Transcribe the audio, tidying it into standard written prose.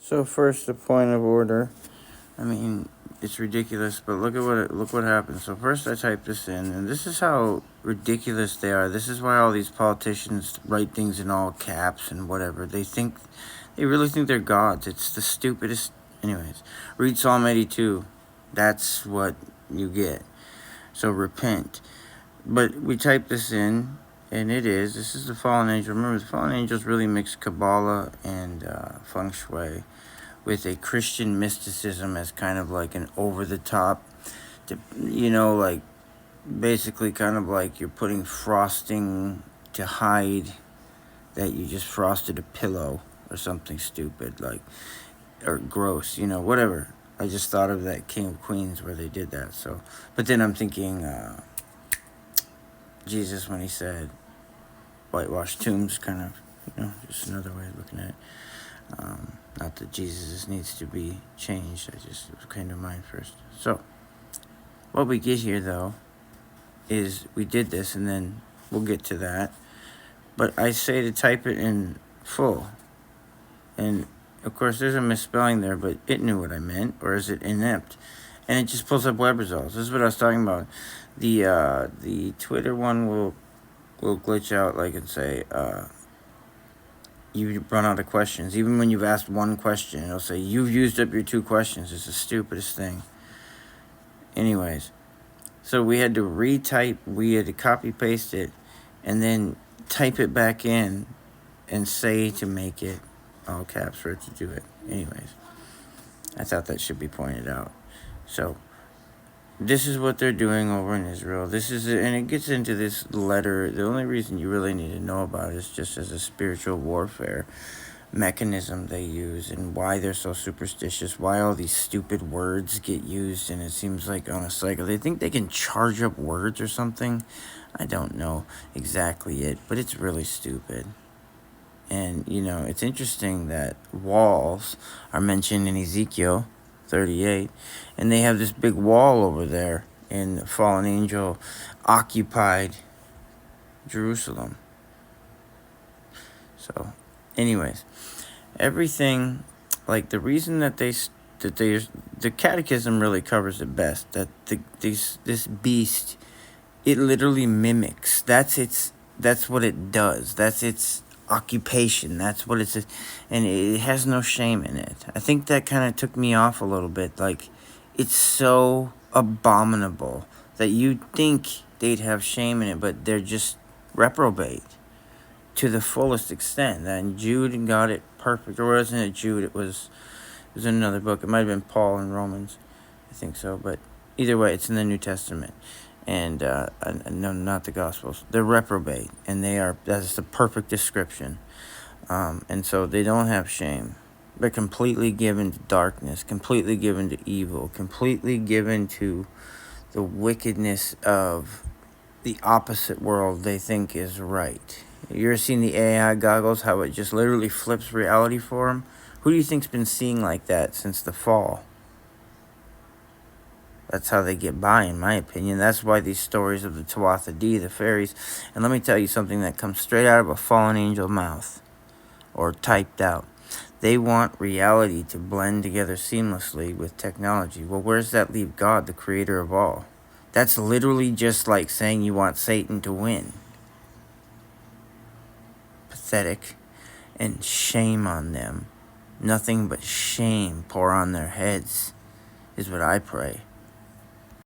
So first, the point of order. I mean, it's ridiculous, but look what happened. So first, I typed this in, and this is how ridiculous they are. This is why all these politicians write things in all caps and whatever. They really think they're gods. It's the stupidest. Anyways, read Psalm 82. That's what you get. So repent. But we type this in, and this is the fallen angel. Remember, the fallen angels really mix Kabbalah and Feng Shui with a Christian mysticism as kind of like an over-the-top, like basically kind of like you're putting frosting to hide that you just frosted a pillow or something stupid, or gross, whatever. I just thought of that King of Queens where they did that. So, but then I'm thinking Jesus when he said whitewashed tombs, kind of, just another way of looking at it. Not that Jesus needs to be changed. It came to mind first. So, what we get here, though, is we did this, and then we'll get to that. But I say to type it in full. And, of course, there's a misspelling there, but it knew what I meant. Or is it inept? And it just pulls up web results. This is what I was talking about. The Twitter one will glitch out, and say, you run out of questions. Even when you've asked one question, it'll say, you've used up your 2 questions. It's the stupidest thing. Anyways, so we had to copy paste it, and then type it back in and say to make it all caps for it to do it. Anyways, I thought that should be pointed out. So, this is what they're doing over in Israel. And it gets into this letter. The only reason you really need to know about it is just as a spiritual warfare mechanism they use, and why they're so superstitious, why all these stupid words get used, and it seems like on a cycle. They think they can charge up words or something. I don't know exactly it, but it's really stupid. And, it's interesting that walls are mentioned in Ezekiel 38, and they have this big wall over there in the fallen angel occupied Jerusalem. So, anyways, everything, the reason that the catechism really covers it best, that this beast, it literally mimics. That's what it does. That's its occupation. That's what it's, and it has no shame in it. I think that kind of took me off a little bit. It's so abominable that you'd think they'd have shame in it, but they're just reprobate to the fullest extent. And Jude got it perfect. Or wasn't it Jude? It was in another book. It might have been Paul in Romans. I think so. But either way, it's in the New Testament. And no, not the Gospels. They're reprobate, and that's the perfect description. And so they don't have shame. They're completely given to darkness, completely given to evil, completely given to the wickedness of the opposite world they think is right. You ever seen the AI goggles, how it just literally flips reality for them? Who do you think's been seeing like that since the fall? That's how they get by, in my opinion. That's why these stories of the Tuatha Dé, the fairies, and let me tell you something that comes straight out of a fallen angel mouth, or typed out. They want reality to blend together seamlessly with technology. Well, where does that leave God, the creator of all? That's literally just like saying you want Satan to win. Pathetic. And shame on them. Nothing but shame pour on their heads is what I pray.